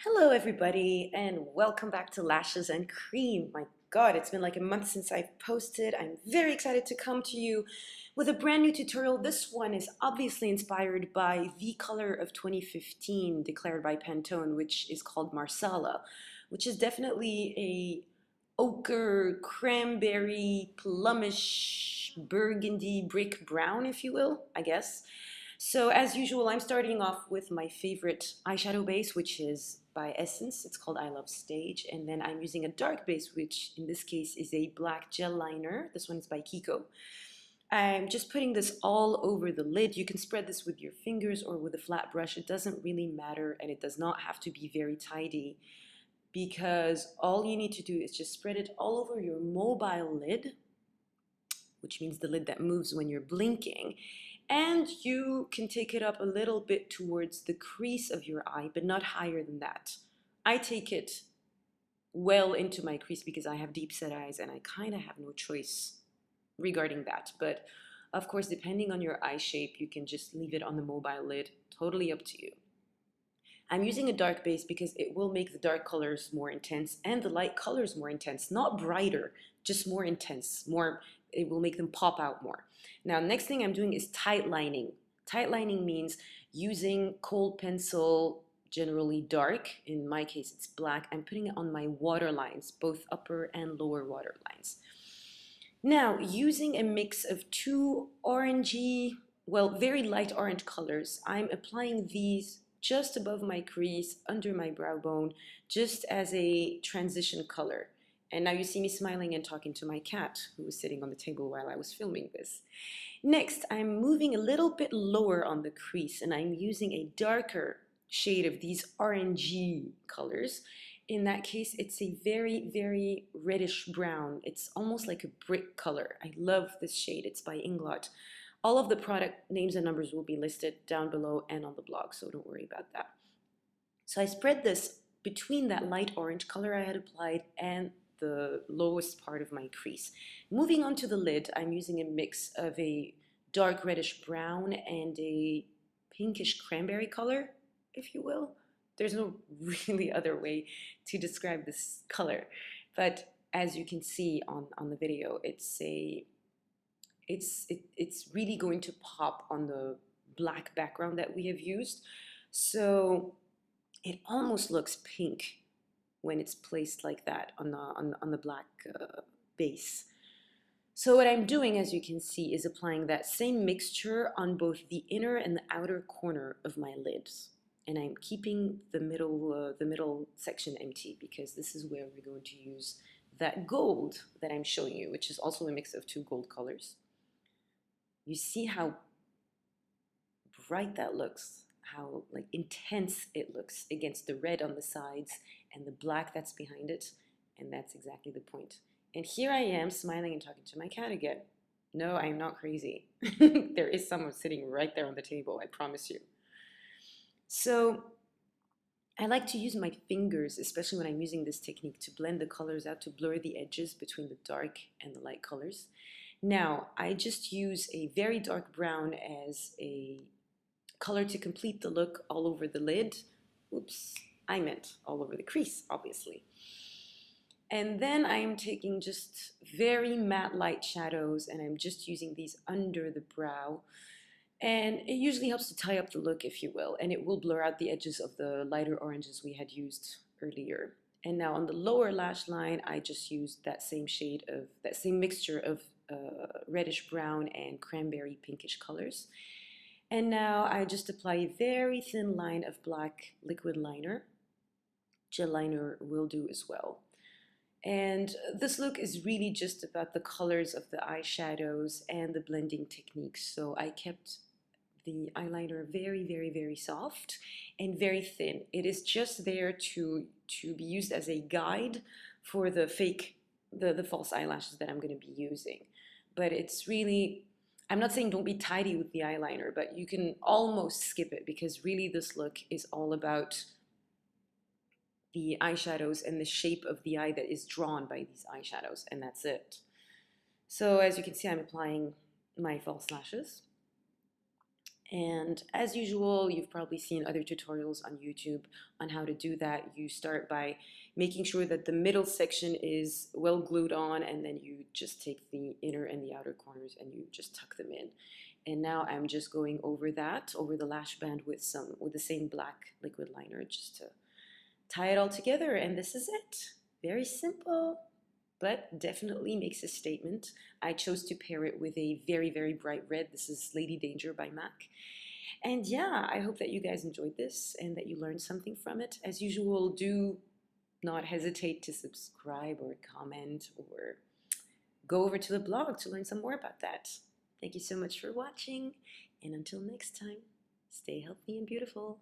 Hello everybody and welcome back to Lashes and Cream. My God, it's been like a month since I've posted. I'm very excited to come to you with a brand new tutorial. This one is obviously inspired by the color of 2015 declared by Pantone, which is called Marsala, which is definitely a ochre, cranberry, plumish, burgundy, brick brown, if you will, I guess. So as usual, I'm starting off with my favorite eyeshadow base, which is by Essence. It's called I Stage. And then I'm using a dark base, which in this case is a black gel liner. This one is by KIKO. I'm just putting this all over the lid. You can spread this with your fingers or with a flat brush. It doesn't really matter, and it does not have to be very tidy because all you need to do is just spread it all over your mobile lid, which means the lid that moves when you're blinking. And you can take it up a little bit towards the crease of your eye, but not higher than that. I take it well into my crease because I have deep set eyes and I kind of have no choice regarding that. But of course, depending on your eye shape, you can just leave it on the mobile lid, totally up to you. I'm using a dark base because it will make the dark colors more intense and the light colors more intense, not brighter, just more intense, it will make them pop out more. Now, next thing I'm doing is tight lining. Tight lining means using kohl pencil, generally dark. In my case, it's black. I'm putting it on my water lines, both upper and lower water lines. Now, using a mix of two orangey, well, very light orange colors, I'm applying these just above my crease, under my brow bone, just as a transition color. And now you see me smiling and talking to my cat, who was sitting on the table while I was filming this. Next, I'm moving a little bit lower on the crease, and I'm using a darker shade of these orangey colors. In that case, it's a very, very reddish brown. It's almost like a brick color. I love this shade. It's by INGLOT. All of the product names and numbers will be listed down below and on the blog, so don't worry about that. So I spread this between that light orange color I had applied and the lowest part of my crease. Moving on to the lid, I'm using a mix of a dark reddish brown and a pinkish cranberry color, if you will. There's no really other way to describe this color, but as you can see on the video, it's really going to pop on the black background that we have used. So it almost looks pink when it's placed like that on the black base. So what I'm doing, as you can see, is applying that same mixture on both the inner and the outer corner of my lids. And I'm keeping the middle section empty because this is where we're going to use that gold that I'm showing you, which is also a mix of two gold colors. You see how bright that looks, how like intense it looks against the red on the sides and the black that's behind it, and that's exactly the point. And here I am smiling and talking to my cat again. No, I am not crazy. There is someone sitting right there on the table, I promise you. So I like to use my fingers, especially when I'm using this technique, to blend the colors out, to blur the edges between the dark and the light colors. Now, I just use a very dark brown as a color to complete the look all over the lid. Oops, I meant all over the crease, obviously. And then I'm taking just very matte light shadows, and I'm just using these under the brow. And it usually helps to tie up the look, if you will, and it will blur out the edges of the lighter oranges we had used earlier. And now on the lower lash line, I just used that same mixture of reddish brown and cranberry pinkish colors. And now I just apply a very thin line of black liquid liner. Gel liner will do as well. And this look is really just about the colors of the eyeshadows and the blending techniques. So I kept the eyeliner very, very, very soft and very thin. It is just there to be used as a guide for the false eyelashes that I'm going to be using. But it's really, I'm not saying don't be tidy with the eyeliner, but you can almost skip it because really this look is all about the eyeshadows and the shape of the eye that is drawn by these eyeshadows, and that's it. So as you can see, I'm applying my false lashes. And as usual, you've probably seen other tutorials on YouTube on how to do that. You start by making sure that the middle section is well glued on, and then you just take the inner and the outer corners and you just tuck them in. And now I'm just going over that, over the lash band with the same black liquid liner, just to tie it all together. And this is it. Very simple, but definitely makes a statement. I chose to pair it with a very, very bright red. This is Lady Danger by MAC. And yeah, I hope that you guys enjoyed this and that you learned something from it. As usual, do not hesitate to subscribe or comment or go over to the blog to learn some more about that. Thank you so much for watching, and until next time, stay healthy and beautiful.